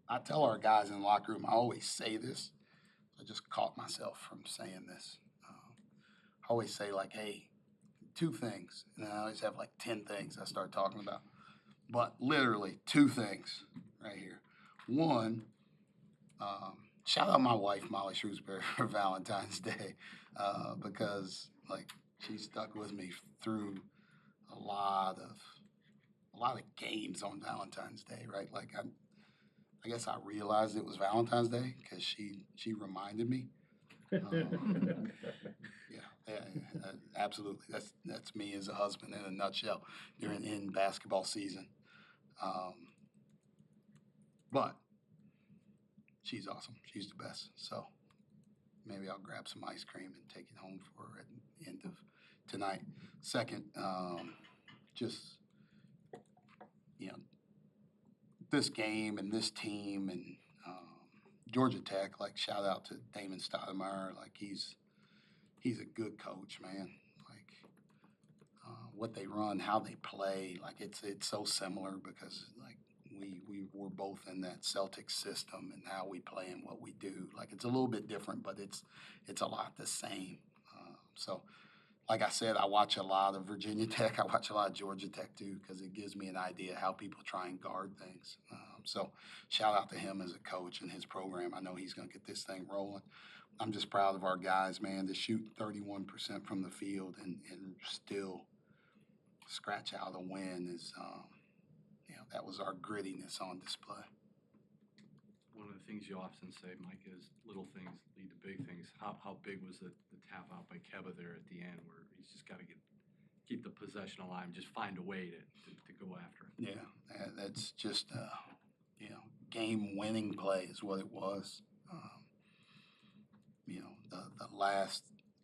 I tell our guys in the locker room, I always say this. I just caught myself from saying this. I always say, like, hey, two things. And I always have like 10 things I start talking about. But literally, two things right here. One, shout out my wife, Molly Shrewsberry, for Valentine's Day because, like, she stuck with me through a lot of games on Valentine's Day, right? Like I guess I realized it was Valentine's Day because she reminded me. Yeah, absolutely. That's me as a husband in a nutshell during in basketball season. Um, but she's awesome. She's the best. So maybe I'll grab some ice cream and take it home for her at the end of tonight. Second, just you know this game and this team and Georgia Tech. Like shout out to Damon Stoudemire. Like he's a good coach, man. Like what they run, how they play, like it's so similar because like we were both in that Celtic system and how we play and what we do. Like it's a little bit different, but it's a lot the same. So, like I said, I watch a lot of Virginia Tech. I watch a lot of Georgia Tech too because it gives me an idea how people try and guard things. So, shout out to him as a coach and his program. I know he's going to get this thing rolling. I'm just proud of our guys, man, to shoot 31% from the field and still scratch out a win is, that was our grittiness on display. One of the things you often say, Mike, is little things lead to big things. How big was the tap out by Keba there at the end where he's just got to keep the possession alive and just find a way to go after it? Yeah, that's just, game-winning play is what it was. The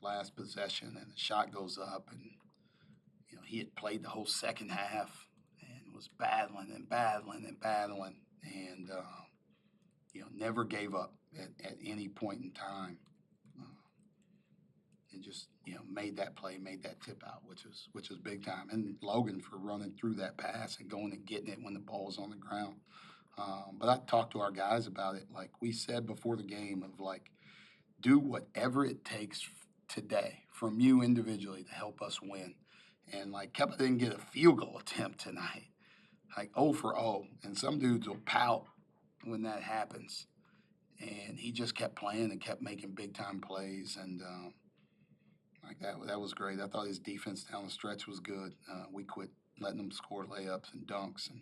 last possession and the shot goes up and he had played the whole second half and was battling and battling and battling and never gave up at any point in time and just made that play, made that tip out, which was big time, and Logan for running through that pass and going and getting it when the ball was on the ground. But I talked to our guys about it, like we said before the game, of like do whatever it takes today from you individually to help us win. And like Keppa didn't get a field goal attempt tonight, like 0 for 0. And some dudes will pout when that happens. And he just kept playing and kept making big time plays. And like that was great. I thought his defense down the stretch was good. We quit letting him score layups and dunks. And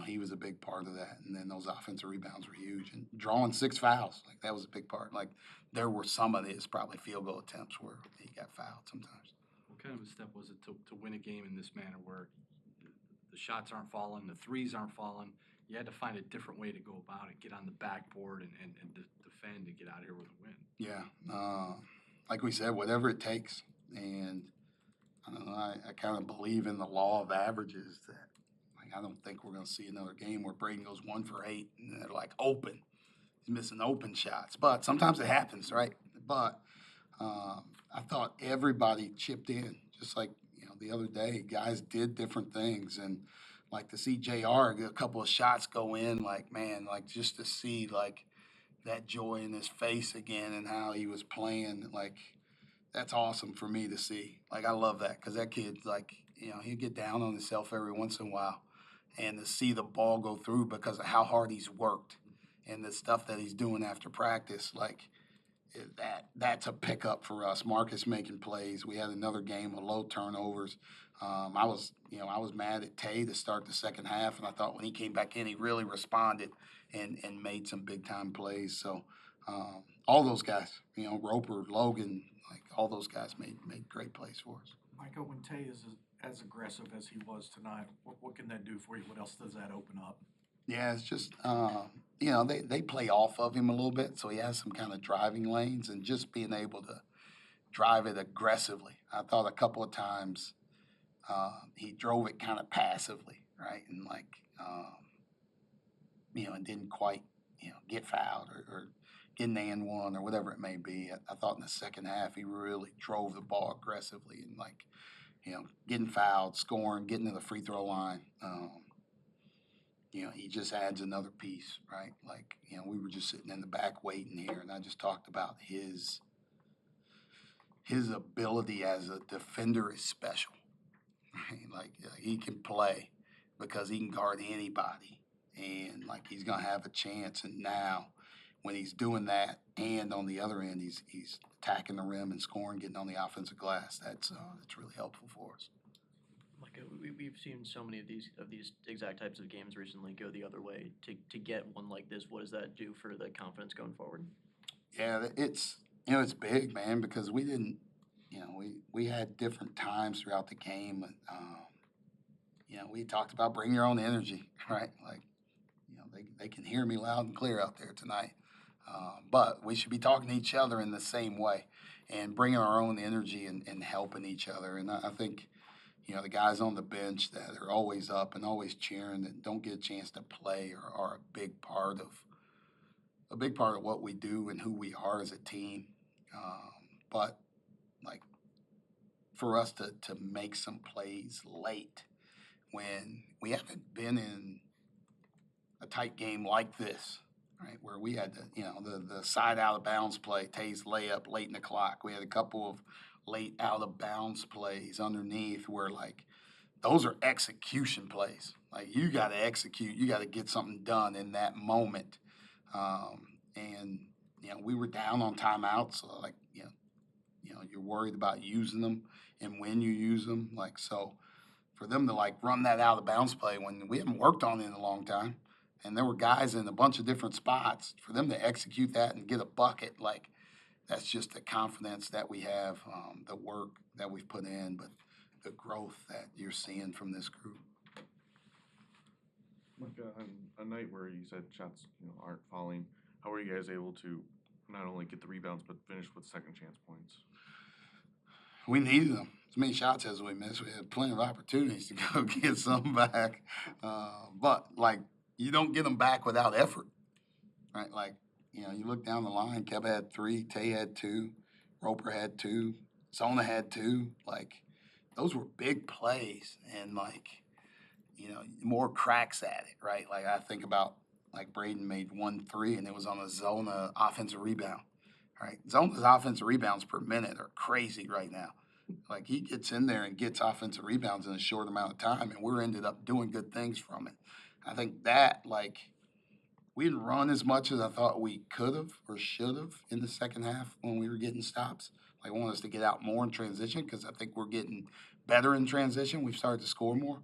he was a big part of that. And then those offensive rebounds were huge. And drawing 6 fouls, like that was a big part. Like there were some of his probably field goal attempts where he got fouled sometimes. What kind of a step was it to win a game in this manner where the shots aren't falling, the threes aren't falling? You had to find a different way to go about it, get on the backboard and defend and get out of here with a win. Yeah. Like we said, whatever it takes. And I don't know, I kind of believe in the law of averages that I don't think we're going to see another game where Braden goes 1 for 8 and they're like open. He's missing open shots. But sometimes it happens, right? But I thought everybody chipped in, just like the other day. Guys did different things, and like to see Jr. get a couple of shots go in, like man, like just to see like that joy in his face again and how he was playing, like that's awesome for me to see. Like I love that because that kid's like he'll get down on himself every once in a while, and to see the ball go through because of how hard he's worked and the stuff that he's doing after practice, like that's a pickup for us. Marcus making plays. We had another game with low turnovers. I was mad at Tay to start the second half, and I thought when he came back in, he really responded and made some big time plays. So all those guys, Roper, Logan, like all those guys made great plays for us. Micah, when Tay is as aggressive as he was tonight, what can that do for you? What else does that open up? Yeah, it's just they play off of him a little bit, so he has some kind of driving lanes, and just being able to drive it aggressively. I thought a couple of times he drove it kind of passively, right, and like and didn't quite get fouled or get an and one or whatever it may be. I thought in the second half he really drove the ball aggressively and like getting fouled, scoring, getting to the free throw line. he just adds another piece, right? Like, we were just sitting in the back waiting here, and I just talked about his ability as a defender is special, right? Like, he can play because he can guard anybody, and like he's gonna have a chance. And now, when he's doing that, and on the other end, he's attacking the rim and scoring, getting on the offensive glass. That's really helpful for us. Micah, we've seen so many of these exact types of games recently go the other way. To get one like this, what does that do for the confidence going forward? Yeah, it's big, man, because we didn't, we had different times throughout the game. We talked about bring your own energy, right? Like, they can hear me loud and clear out there tonight. But we should be talking to each other in the same way and bringing our own energy and helping each other. And I think, the guys on the bench that are always up and always cheering that don't get a chance to play are a big part of what we do and who we are as a team. But like for us to make some plays late when we haven't been in a tight game like this, right? Where we had the side out of bounds play, Tay's layup late in the clock. We had a couple of late out of bounds plays underneath where like those are execution plays. Like you got to execute, you got to get something done in that moment. And we were down on timeouts, so like you're worried about using them and when you use them. Like so, for them to like run that out of bounds play when we haven't worked on it in a long time, and there were guys in a bunch of different spots, for them to execute that and get a bucket, like that's just the confidence that we have, the work that we've put in, but the growth that you're seeing from this group. Micah, on a night where you said shots aren't falling, how were you guys able to not only get the rebounds but finish with second chance points? We needed them. As many shots as we missed, we had plenty of opportunities to go get some back. But like you don't get them back without effort, right? Like you look down the line. Keb had 3, Tay had 2, Roper had 2, Zona had 2. Like those were big plays, and like more cracks at it, right? Like I think about like Braden made 1 3, and it was on a Zona offensive rebound, right? Zona's offensive rebounds per minute are crazy right now. Like he gets in there and gets offensive rebounds in a short amount of time, and we're ended up doing good things from it. I think that like we didn't run as much as I thought we could have or should have in the second half when we were getting stops. Like I want us to get out more in transition because I think we're getting better in transition. We've started to score more.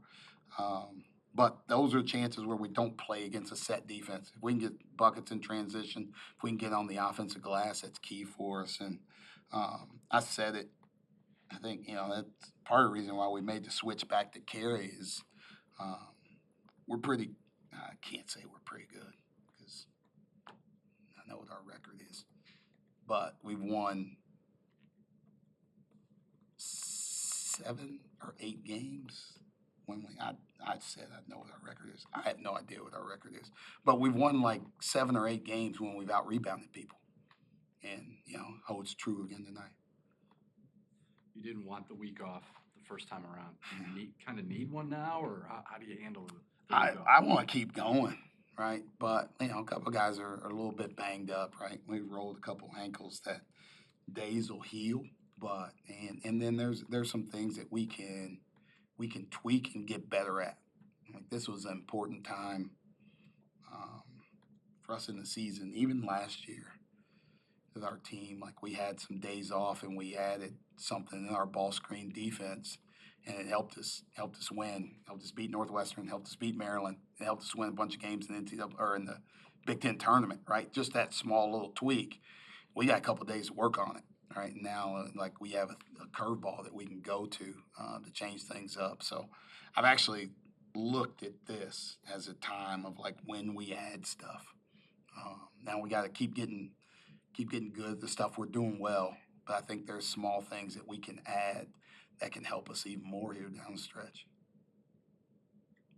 But those are chances where we don't play against a set defense. If we can get buckets in transition, if we can get on the offensive glass, that's key for us. And I said it. I think that's part of the reason why we made the switch back to carry is we're pretty. I can't say we're pretty good because I know what our record is, but we've won 7 or 8 games. When I said I know what our record is. I have no idea what our record is, but we've won like 7 or 8 games when we've out rebounded people, and holds true again tonight. You didn't want the week off the first time around. Do you kind of need one now, or how do you handle the week off? I want to keep going, right? But a couple of guys are a little bit banged up, right? We've rolled a couple ankles that days will heal, but and then there's some things that we can tweak and get better at. Like this was an important time for us in the season, even last year with our team. Like we had some days off and we added something in our ball screen defense, and it helped us win, helped us beat Northwestern, helped us beat Maryland, it helped us win a bunch of games in the Big Ten tournament, right? Just that small little tweak. We got a couple of days to work on it. Right now, like we have a curveball that we can go to change things up. So I've actually looked at this as a time of like when we add stuff. Now we got to keep getting good at the stuff we're doing well. But I think there's small things that we can add that can help us even more here down the stretch.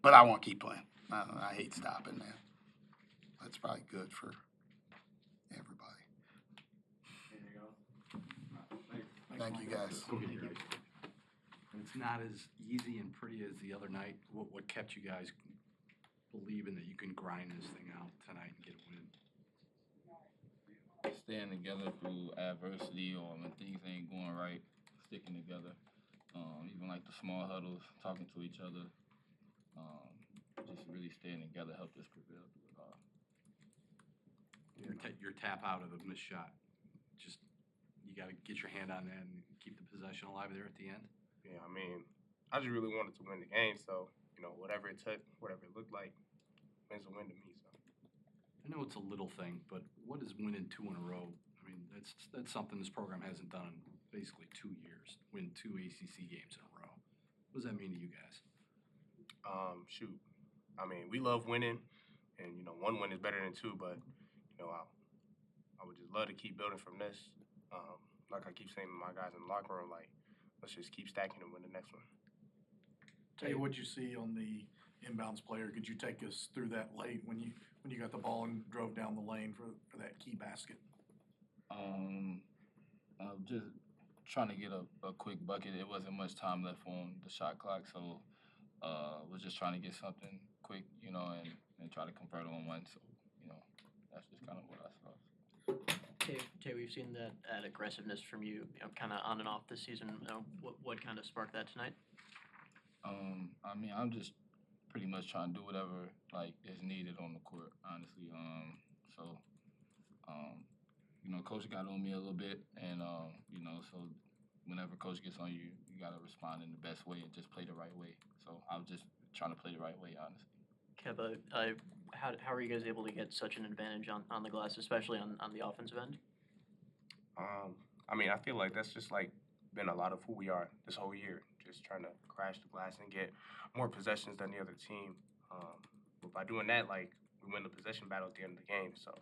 But I want to keep playing. I hate stopping, man. That's probably good for everybody. Thank you, guys. Go ahead, Greg. And it's not as easy and pretty as the other night. What kept you guys believing that you can grind this thing out tonight and get a win? Staying together through adversity or when things ain't going right, sticking together. Even like the small huddles, talking to each other. Just really staying together helped us prevail through it all. Your tap out of the missed shot. Just, you got to get your hand on that and keep the possession alive there at the end. Yeah, I mean, I just really wanted to win the game, so, you know, whatever it took, whatever it looked like, wins a win to me, so. I know it's a little thing, but what is winning 2 in a row? I mean, that's something this program hasn't done in basically 2 years. Win 2 ACC games in a row. What does that mean to you guys? Shoot. I mean, we love winning, and, you know, 1 win is better than 2, but, you know, I would just love to keep building from this. Like I keep saying to my guys in the locker room, like, let's just keep stacking and win the next one. Tell you what you see on the inbounds player. Could you take us through that late when you got the ball and drove down the lane for that key basket? Just trying to get a quick bucket. It wasn't much time left on the shot clock, so was just trying to get something quick, you know, and try to convert on one. So, you know, that's just kind of what I saw. Tay, we've seen that aggressiveness from you, kind of on and off this season. What kind of sparked that tonight? I mean, I'm just pretty much trying to do whatever like is needed on the court, honestly. You know, coach got on me a little bit, and you know, so whenever coach gets on you, you gotta respond in the best way and just play the right way. So I was just trying to play the right way, honestly. Keba, how are you guys able to get such an advantage on the glass, especially on the offensive end? I mean, I feel like that's just like been a lot of who we are this whole year, just trying to crash the glass and get more possessions than the other team. But by doing that, like, we win the possession battle at the end of the game. So